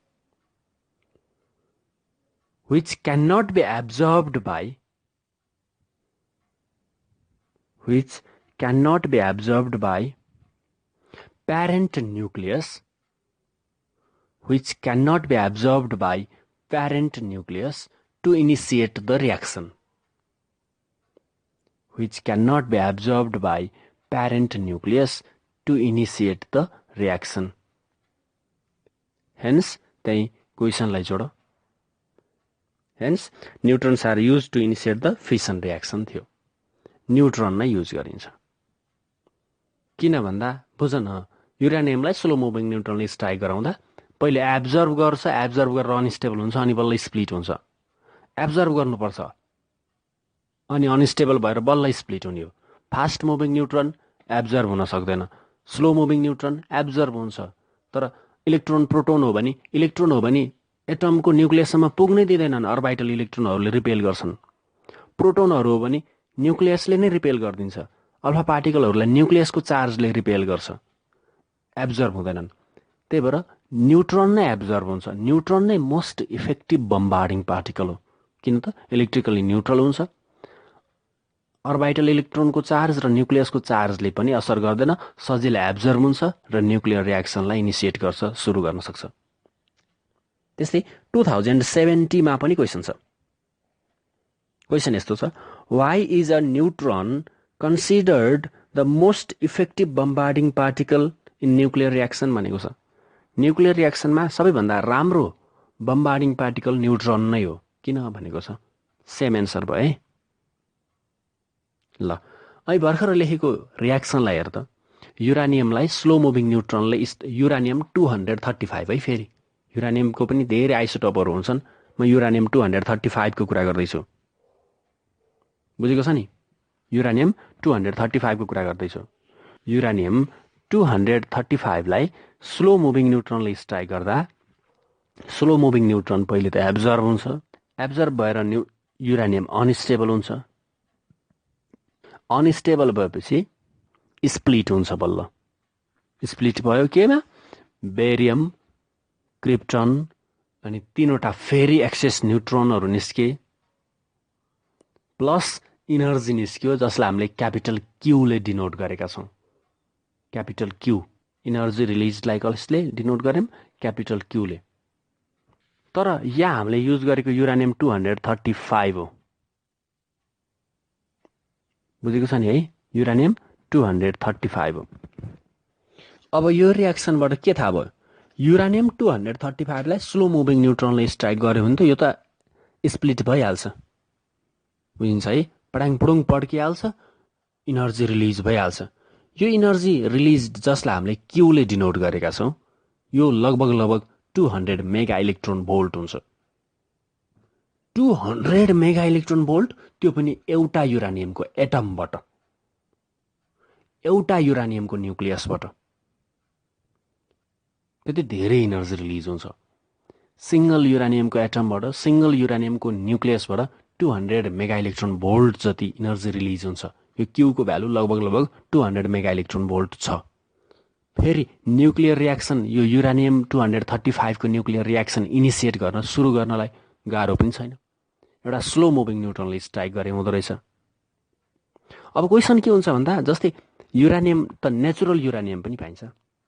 which cannot be absorbed by parent nucleus, which cannot be absorbed by parent nucleus to initiate the reaction. Which cannot be absorbed by parent nucleus to initiate the reaction. Hence, the question lai jodo. Hence, neutrons are used to initiate the fission reaction थियो. Neutron नै use गरिन्छ। किन भन्दा बुझ न, युरानियमलाई slow moving न्युट्रनले strike गराउँदा पहिले absorb गर्छ, एब्जर्भ गरेर अनस्टेबल हुन्छ, अनि बल्ल स्प्लिट हुन्छ। एब्जर्भ गर्नुपर्छ अनि अनस्टेबल भएर बल्ल स्प्लिट हुने हो। फास्ट मुभिङ न्युट्रन एब्जर्भ हुन सक्दैन, स्लो मुभिङ न्युट्रन एब्जर्भ हुन्छ। तर इलेक्ट्रोन प्रोटोन हो भने एटमको न्युक्लियससम्म पुग्नै दिँदैनन्, अर्बिटल इलेक्ट्रोनहरूले रिपेल गर्छन्। प्रोटोनहरू हो भने न्युक्लियसले नै रिपेल गरिदिन्छ, अल्फा पार्टिकलहरूलाई न्युक्लियसको चार्जले रिपेल गर्छ, एब्जर्भ हुँदैनन्। त्यही भएर न्युट्रन नै एब्जर्भ हुन्छ। न्युट्रन नै मोस्ट इफेक्टिभ बम्बार्डिङ पार्टिकल हो, किन त इलेक्ट्रिकली न्युट्रल हुन्छ। अर्बिटल इलेक्ट्रोनको चार्ज र न्युक्लियसको चार्जले पनि असर गर्दैन, सजिलै एब्जर्भ हुन्छ र न्युक्लियर रियाक्सनलाई इनिसिएट गर्छ, सुरु गर्न सक्छ। त्यस्तै 2070 मा पनि क्वेसन छ। क्वेसन यस्तो छ, why is a neutron considered the most effective bombarding particle in nuclear reaction भनेको छ। न्युक्लियर रियाक्सनमा सबैभन्दा राम्रो बम्बार्डिङ पार्टिकल न्युट्रन नै हो, किन भनेको छ। सेम एन्सर भयो है। ल अहिले भर्खर लेखेको रियाक्सनलाई हेर त, युरानियमलाई स्लो मुभिङ न्युट्रनले युरानियम 235 है। फेरि युरानियमको पनि धेरै आइसोटोपहरू हुन्छन्, म युरानियम 235 को कुरा गर्दैछु, बुझेको छ नि। युरानियम 235 को कुरा गर्दैछु। युरानियम 235 लाई स्लो मुभिङ न्युट्रनले स्ट्राइक गर्दा स्लो मुभिङ न्युट्रन पहिले त एब्जर्भ हुन्छ, एब्जर्भ भएर युरानियम अनस्टेबल हुन्छ, अनस्टेबल भएपछि स्प्लिट हुन्छ बल्ल। स्प्लिट भयो केमा, बेरियम, क्रिप्टन अनि तीनवटा फेरि एक्सेस न्युट्रोनहरू निस्के, प्लस इनर्जी निस्क्यो जसलाई हामीले क्यापिटल क्यूले डिनोट गरेका छौँ। क्यापिटल क्यू इनर्जी रिलिजलाई कसले डिनोट गर्यौँ, क्यापिटल क्यूले। तर यहाँ हामीले युज गरेको युरानियम 235 हो, बुझेको छ नि है। युरानियम 235 हो। अब यो रियाक्सनबाट के थाहा भयो, युरानियम 235 लाई स्लो मुभिङ न्युट्रनले स्ट्राइक गर्यो भने त यो त स्प्लिट भइहाल्छ, बुझिन्छ है। पडाङ पुडुङ पड्किहाल्छ, इनर्जी रिलिज भइहाल्छ। यो इनर्जी रिलिज जसलाई हामीले क्यूले डिनोट गरेका छौँ, यो लगभग 200 मेगा इलेक्ट्रोन भोल्ट हुन्छ। 200 मेगा इलेक्ट्रोन भोल्ट, त्यो पनि एउटा युरानियमको एटमबाट, एउटा युरानियमको न्युक्लियसबाट। त्यति धेरै इनर्जी रिलिज हुन्छ। सिंगल युरानियमको एटमबाट, सिंगल युरानियमको न्युक्लियसबाट 200 मेगा इलेक्ट्रोन भोल्ट जति इनर्जी रिलिज हुन्छ। यो क्यूको भ्यालु लगभग 200 मेगा इलेक्ट्रोन भोल्ट छ। फेरि न्युक्लियर रियाक्सन, यो युरानियम 235 को न्युक्लियर रियाक्सन इनिसिएट गर्न सुरु गर्नलाई गाह्रो पनि छैन। एउटा स्लो मुभिङ न्युट्रोनले स्ट्राइक गरे हुँदो रहेछ। अब क्वेसन के हुन्छ भन्दा, जस्तै युरानियम त नेचुरल युरानियम पनि पाइन्छ,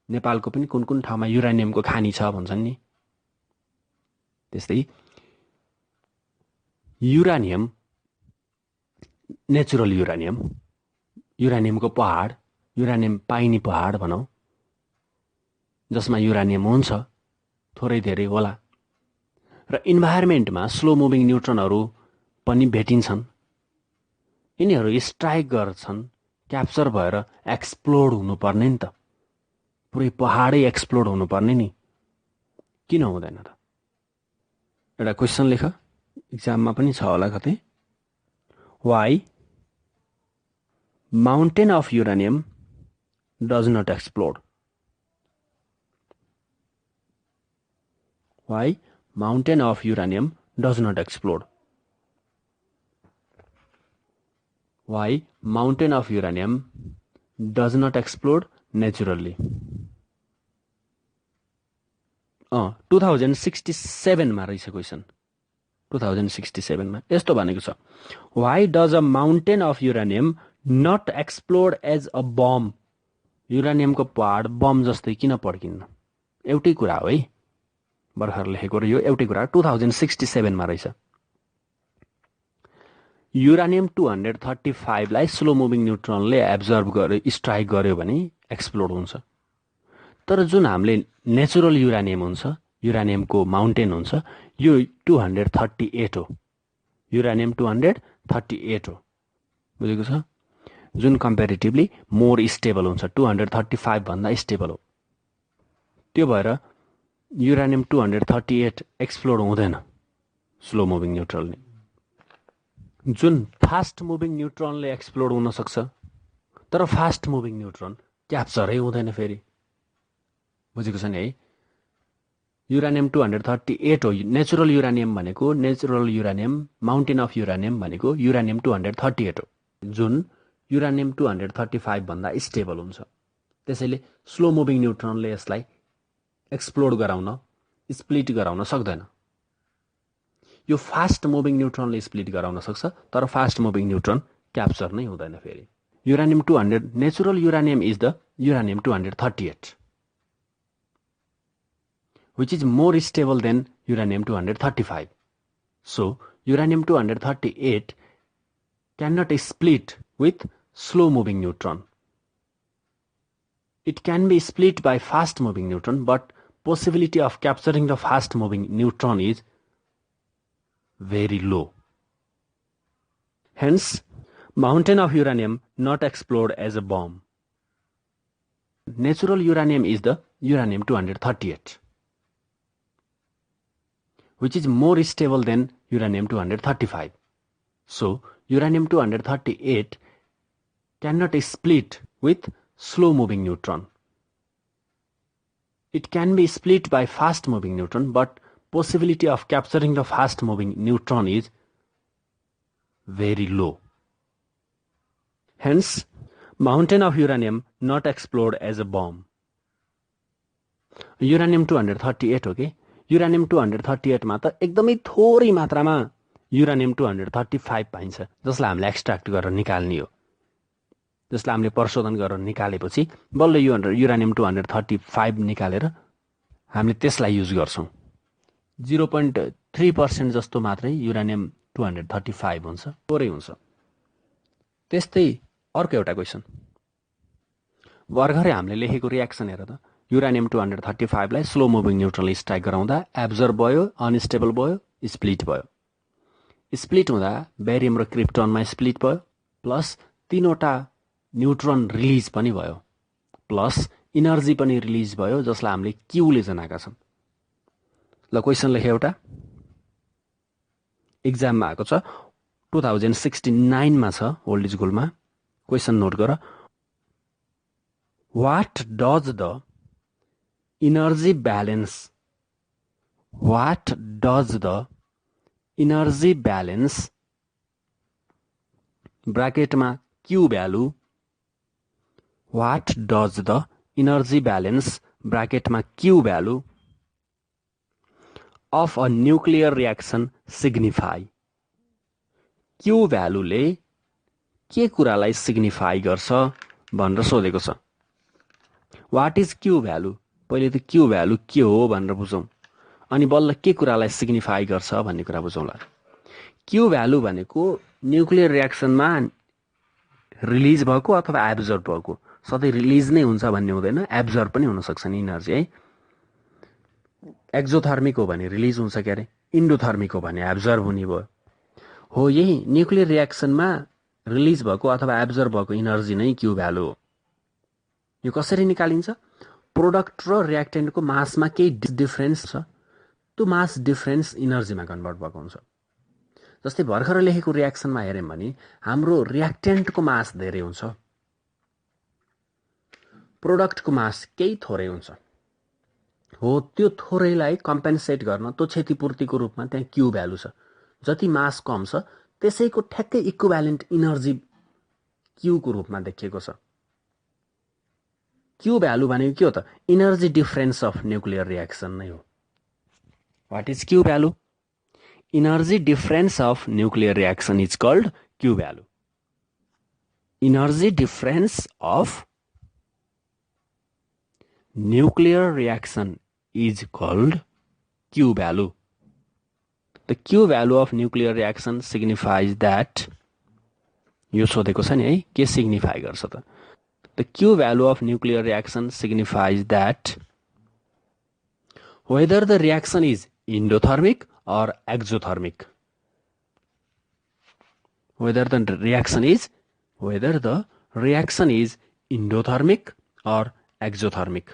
नेपालको पनि कुन कुन ठाउँमा युरानियमको खानी छ भन्छन् नि। त्यस्तै युरानियम, नेचुरल युरानियम, युरानियमको पहाड, युरानियम पाइने पहाड भनौँ, जसमा युरानियम हुन्छ, थोरै धेरै होला, र इन्भाइरोमेन्टमा स्लो मुभिङ न्युट्रोनहरू पनि भेटिन्छन्। यिनीहरू स्ट्राइक गर्छन्, क्याप्चर भएर एक्सप्लोड हुनुपर्ने नि त, पुरै पहाडै एक्सप्लोड हुनुपर्ने नि, किन हुँदैन त? एउटा क्वेसन लेख, इक्जाममा पनि छ होला कतै। Why mountain of uranium does not explode? Why mountain of uranium does not explode? Why mountain of uranium does not explode naturally? 2067 मा रहेछ क्वेसन। 2067 मा यस्तो भनेको छ, why does a mountain of uranium not explode as a bomb? युरानियमको पहाड bomb जस्तै किन पड्किन्न? एउटै कुरा हो है, भर्खर लेखेको र यो एउटै कुरा 2067 मा रहेछ। युरानियम 235 लाई स्लो मुभिङ न्युट्रोनले एब्जर्भ गर्यो, स्ट्राइक गर्यो भने एक्सप्लोड हुन्छ। तर जुन हामीले नेचुरल युरानियम हुन्छ, युरानियमको माउन्टेन हुन्छ, यो 238 हो। युरानियम 238 हो, बुझेको छ? जुन कम्पेरिटिभली मोर स्टेबल हुन्छ, 235 भन्दा स्टेबल हो। त्यो भएर युरानियम 238 एक्सप्लोड हुँदैन स्लो मुभिङ न्युट्रोनले। जुन फास्ट मुभिङ न्युट्रोनले एक्सप्लोड हुन सक्छ, तर फास्ट मुभिङ न्युट्रोन क्याप्चरै हुँदैन फेरि, बुझेको छ नि है? युरानियम 238 हो नेचुरल युरानियम भनेको, नेचुरल युरानियम, माउन्टेन अफ युरानियम भनेको युरानियम 238 हो, जुन युरानियम 235 भन्दा स्टेबल हुन्छ। त्यसैले स्लो मुभिङ न्युट्रोनले यसलाई एक्सप्लोड गराउन, स्प्लिट गराउन सक्दैन। यो फास्ट मुभिङ न्युट्रोनले स्प्लिट गराउन सक्छ, तर फास्ट मुभिङ न्युट्रोन क्याप्चर नै हुँदैन फेरि। Uranium 200, natural uranium is the uranium 238, which is more stable than uranium 235. So, uranium 238 cannot split with slow moving neutron. It can be split by fast moving neutron, but possibility of capturing the fast moving neutron is very low. Hence, mountain of uranium not explode as a bomb. Natural uranium is the uranium 238, which is more stable than uranium 235. So, uranium 238 cannot split with slow moving neutron. It can be split by fast moving neutron, but possibility of capturing the fast moving neutron is very low. Hence, mountain of uranium not explode as a bomb. Uranium 238 हो के, युरानियम 238 मा त एकदमै थोरै मात्रामा युरानियम 235 पाइन्छ, जसलाई हामीले एक्सट्र्याक्ट गरेर निकाल्ने हो। जसलाई हामीले प्रशोधन गरेर निकालेपछि बल्ल यो युरानियम 235 निकालेर हामीले त्यसलाई युज गर्छौँ। 0.3% जस्तो मात्रै युरानियम 235 हुन्छ, थोरै हुन्छ। त्यस्तै अर्को एउटा क्वेसन, भर्खरै हामीले लेखेको रियाक्सन हेर त। युरानियम 235 लाई स्लो मुभिङ न्युट्रोनले स्ट्राइक गराउँदा एब्जर्ब भयो, अनस्टेबल भयो, स्प्लिट भयो। स्प्लिट हुँदा बेरियम र क्रिप्टनमा स्प्लिट भयो, प्लस 3वटा न्युट्रोन रिलिज पनि भयो, प्लस इनर्जी पनि रिलिज भयो, जसलाई हामीले क्यूले जनाएका छौँ। ल क्वेसन लेखे एउटा, एक्जाममा आएको छ, 2069 छ ओल्ड इज गोल्डमा। क्वेसन नोट गर, what does the energy balance, what does the energy balance ब्राकेटमा Q value, what does the energy balance ब्राकेटमा Q value of a nuclear reaction signify. Q भ्यालुले के कुरालाई सिग्निफाई गर्छ भनेर सोधेको छ। वाट इज क्यू भ्यालु, पहिले त क्यू भ्यालु के हो भनेर बुझौँ, अनि बल्ल के कुरालाई सिग्निफाई गर्छ भन्ने कुरा बुझौँला। क्यू भ्यालु भनेको न्युक्लियर रियाक्सनमा रिलिज भएको अथवा एब्जर्ब भएको, सधैँ रिलिज नै हुन्छ भन्ने हुँदैन, एब्जर्ब पनि हुनसक्छ नि इनर्जी है। एक्जोथर्मिक हो भने रिलिज हुन्छ के अरे, इन्डोथर्मिक हो भने एब्जर्ब हुने भयो। हो यही न्युक्लियर रियाक्सनमा रिलिज भएको अथवा एब्जर्ब भएको इनर्जी नै क्यू भ्यालु हो। यो कसरी निकालिन्छ, प्रोडक्ट र रियाक्टेन्टको मासमा केही डिफरेन्स छ, त्यो मास डिफरेन्स इनर्जीमा कन्भर्ट भएको हुन्छ। जस्तै भर्खर लेखेको रियाक्सनमा हेऱ्यौँ भने हाम्रो रियाक्टेन्टको मास धेरै हुन्छ, प्रोडक्टको मास केही थोरै हुन्छ। हो त्यो थोरैलाई कम्पेन्सेट गर्न त्यो क्षतिपूर्तिको रूपमा त्यहाँ क्यू भ्यालु छ। जति मास कम छ त्यसैको ठ्याक्कै इक्विभ्यालेन्ट इनर्जी क्यूको रूपमा देखिएको छ। क्यू भ्यालु भनेको के हो त, energy difference of nuclear reaction नै हो। What is Q value, energy difference of nuclear reaction is called Q value. Energy difference of nuclear reaction is called Q value. The Q value of nuclear reaction signifies that, यो सोधेको छ नि है, के signify गर्छ त? The Q value of nuclear reaction signifies that whether the reaction is endothermic or exothermic. Whether the reaction is endothermic or exothermic.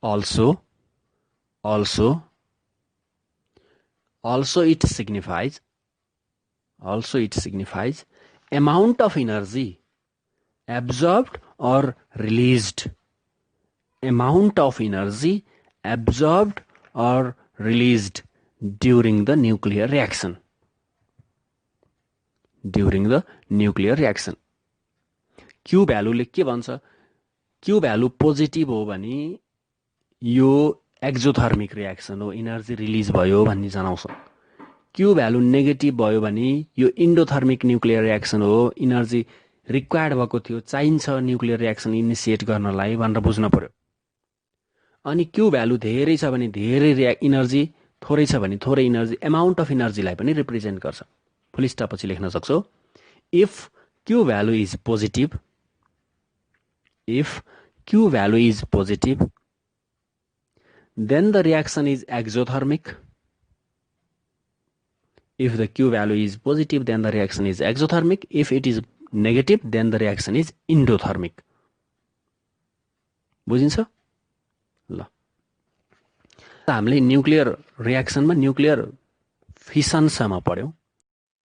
Also it signifies amount of energy absorbed or released. Amount of energy absorbed or released during the nuclear reaction. During the nuclear reaction. Q value ले के भन्छ, Q value positive हो भने यो exothermic reaction हो, energy release भयो भन्ने जनाउँछ। Q भ्यालु नेगेटिभ भयो भने यो इन्डोथर्मिक न्युक्लियर रियाक्सन हो, इनर्जी रिक्वायर्ड भएको थियो, चाहिन्छ न्युक्लियर रियाक्सन इनिसिएट गर्नलाई भनेर बुझ्न पर्यो। अनि Q भ्यालु धेरै छ भने धेरै इनर्जी, थोरै छ भने थोरै इनर्जी, एमाउन्ट अफ इनर्जीलाई पनि रिप्रेजेन्ट गर्छ। फुल स्टप पछि लेख्न सक्छौ, if Q value is positive, if Q value is positive, then the reaction is exothermic. If the Q value is positive, then the reaction is exothermic. If it is negative, then the reaction is endothermic. बुझिन्छ? ल हामीले nuclear रियाक्सनमा nuclear फिसनसम्म पढ्यौं।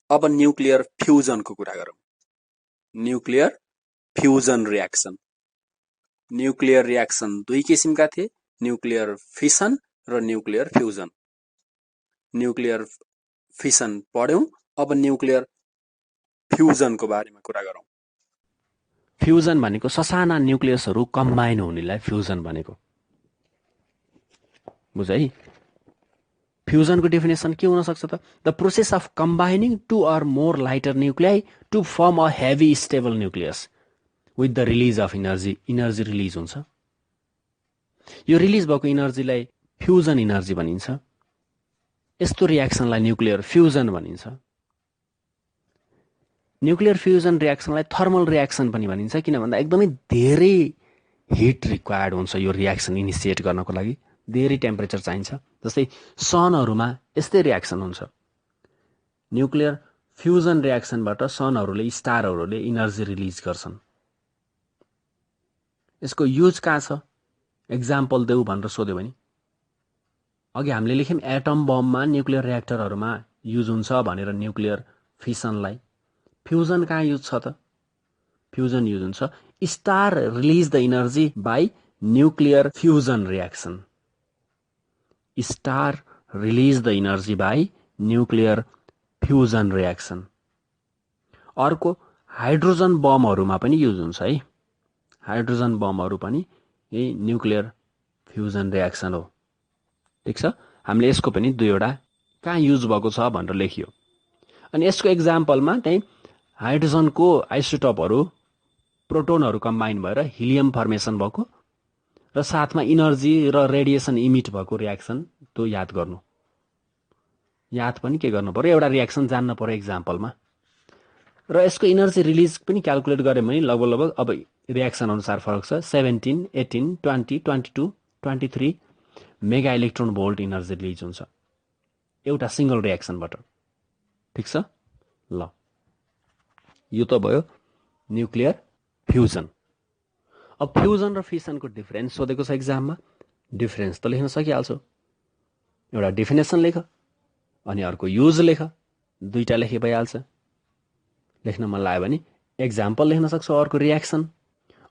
अब nuclear फ्युजनको कुरा गरौँ। Nuclear fusion reaction. Nuclear reaction दुई किसिमका थिए, nuclear fission र न्युक्लियर फ्युजन। न्युक्लियर फिसन पढ्यौं, अब न्युक्लियर फ्युजनको बारेमा कुरा गरौँ। फ्युजन भनेको ससाना न्युक्लियसहरू कम्बाइन हुनेलाई फ्युजन भनेको। बुझ है? फ्युजनको डेफिनेसन के हुन सक्छ त? The process of combining two or more lighter nuclei to form a heavy stable nucleus with the release of energy. Energy release हुन्छ। यो रिलिज भएको इनर्जीलाई फ्युजन इनर्जी भनिन्छ। यस्तो रियाक्सनलाई न्युक्लियर फ्युजन भनिन्छ। न्युक्लियर फ्युजन रियाक्सनलाई थर्मल रियाक्सन पनि भनिन्छ, किन भन्दा एकदमै धेरै हिट रिक्वायर्ड हुन्छ यो रियाक्सन इनिसिएट गर्नको लागि, धेरै टेम्परेचर चाहिन्छ। जस्तै सनहरूमा यस्तै रियाक्सन हुन्छ। न्युक्लियर फ्युजन रियाक्सनबाट सनहरूले स्टारहरूले इनर्जी रिलिज गर्छन्। यसको युज कहाँ छ एक्जाम्पल देऊ भनेर सोध्यो भने अघि हामीले लेख्यौं एटम बममा न्युक्लियर रियाक्टरहरूमा युज हुन्छ भनेर न्युक्लियर फिसनलाई। फ्युजन कहाँ युज छ त? फ्युजन युज हुन्छ star release the energy by nuclear fusion reaction. Star release the energy by nuclear fusion reaction. अर्को हाइड्रोजन बमहरूमा पनि युज हुन्छ है। हाइड्रोजन बमहरू पनि यही न्युक्लियर फ्युजन रियाक्सन हो। ठिक छ, हामीले यसको पनि दुईवटा कहाँ युज भएको छ भनेर लेखियो। अनि यसको एक्जाम्पलमा त्यही हाइड्रोजनको आइसोटोपहरू प्रोटोनहरू कम्बाइन भएर हिलियम फर्मेसन भएको र साथमा इनर्जी र रेडिएसन इमिट भएको रियाक्सन त्यो याद गर्नु। याद पनि के गर्नु पर्यो, एउटा रियाक्सन जान्न पर्यो एक्जाम्पलमा। र यसको इनर्जी रिलिज पनि क्याल्कुलेट गऱ्यो भने लगभग अब रियाक्सन अनुसार फरक छ। 17, 18, 20, 22, 23 mega electron volt energy release हुन्छ एउटा सिंगल रियाक्सनबाट। ठिक छ, ल यो त भयो न्युक्लियर फ्युजन। अब फ्युजन र फिसनको डिफरेन्स सोधेको छ एक्जाममा। डिफरेन्स त लेख्न सकिहाल्छौ, एउटा डेफिनेसन लेख अनि अर्को युज लेख, दुईटा लेखे भइहाल्छ। लेख्न मन लाग्यो भने एक्जाम्पल लेख्न सक्छौ, अर्को रियाक्सन,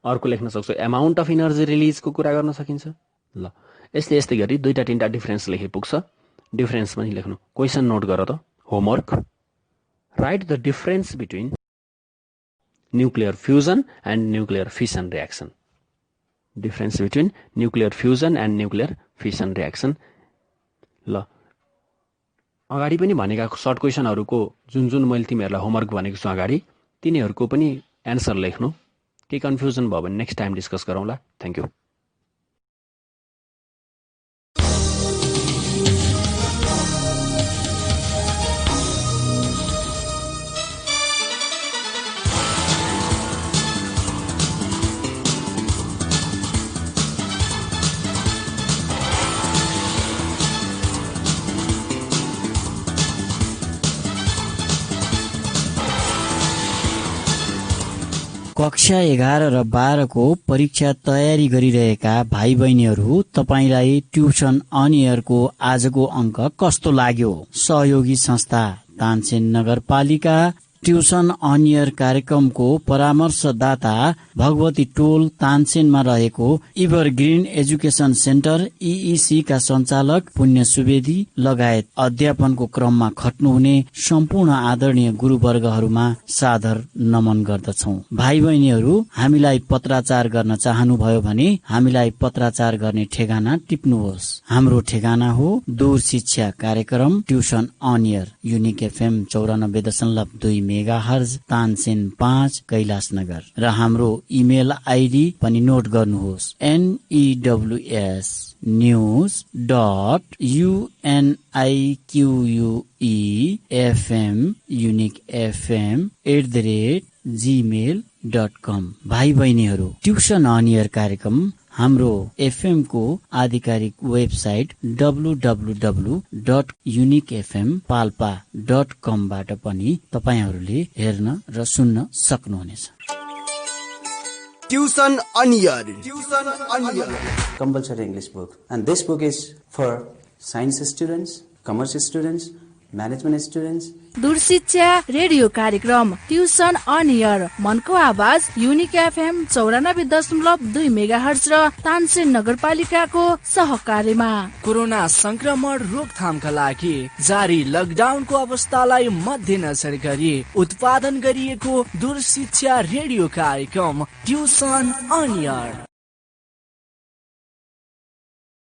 अर्को लेख्न सक्छौ एमाउन्ट अफ इनर्जी रिलिजको कुरा गर्न सकिन्छ। ल यस्तै गरी दुईटा तीनटा डिफरेन्स लेखे पुग्छ। डिफरेन्स पनि लेख्नु, क्वेसन नोट गर त homework. Right the difference between nuclear fusion and nuclear fission reaction. Difference between nuclear fusion and nuclear fission reaction. ल अगाडि पनि भनेका सर्ट क्वेसनहरूको जुन मैले तिमीहरूलाई होमवर्क भनेको छु अगाडि, तिनीहरूको पनि एन्सर लेख्नु। के कन्फ्युजन भयो भने नेक्स्ट टाइम डिस्कस गरौँला। Thank you. कक्षा 11 र 12 को परीक्षा तयारी गरिरहेका भाइ बहिनीहरू, तपाईलाई ट्युसन अन एयरको आजको अङ्क कस्तो लाग्यो? सहयोगी संस्था तानसेन नगरपालिका ट्युसन अन एयर कार्यक्रमको परामर्शदाता भगवती टोल तानसेनमा रहेको इभरग्रीन एजुकेसन सेन्टर EEC का सञ्चालक पुण्य सुवेदी लगायत अध्यापनको क्रममा खट्नुहुने सम्पूर्ण आदरणीय गुरुवर्गहरूमा सादर नमन गर्दछौ। भाइ बहिनीहरू, हामीलाई पत्राचार गर्न चाहनुभयो भने हामीलाई पत्राचार गर्ने ठेगाना टिप्नुहोस्। हाम्रो ठेगाना हो दूर शिक्षा कार्यक्रम tuition on air unique FM 94.2 megahertz Tansen 5 Kailashnagar र हाम्रो इमेल आइडी पनि नोट गर्नुहोस् news.uniquefm@gmail.com। भाइ बहिनीहरू, ट्युसन अन एयर कार्यक्रम हाम्रो FM को आधिकारिक वेबसाइट www.uniquefmpalpa.com बाट पनि तपाईहरूले हेर्न र सुन्न सक्नुहुनेछ। Tuition on Air. Compulsory English book, and this book is for science students, commerce students, management students. दूरशिक्षा रेडियो कार्यक्रम ट्युसन अन एयर मनको आवाज युनिक FM 94.2 मेगाहर्ज र तानसेन नगरपालिकाको सहकार्यमा कोरोना संक्रमण रोकथामका लागि जारी लकडाउनको अवस्थालाई मध्यनजर गरी उत्पादन गरिएको दूरशिक्षा रेडियो कार्यक्रम ट्युसन अन एयर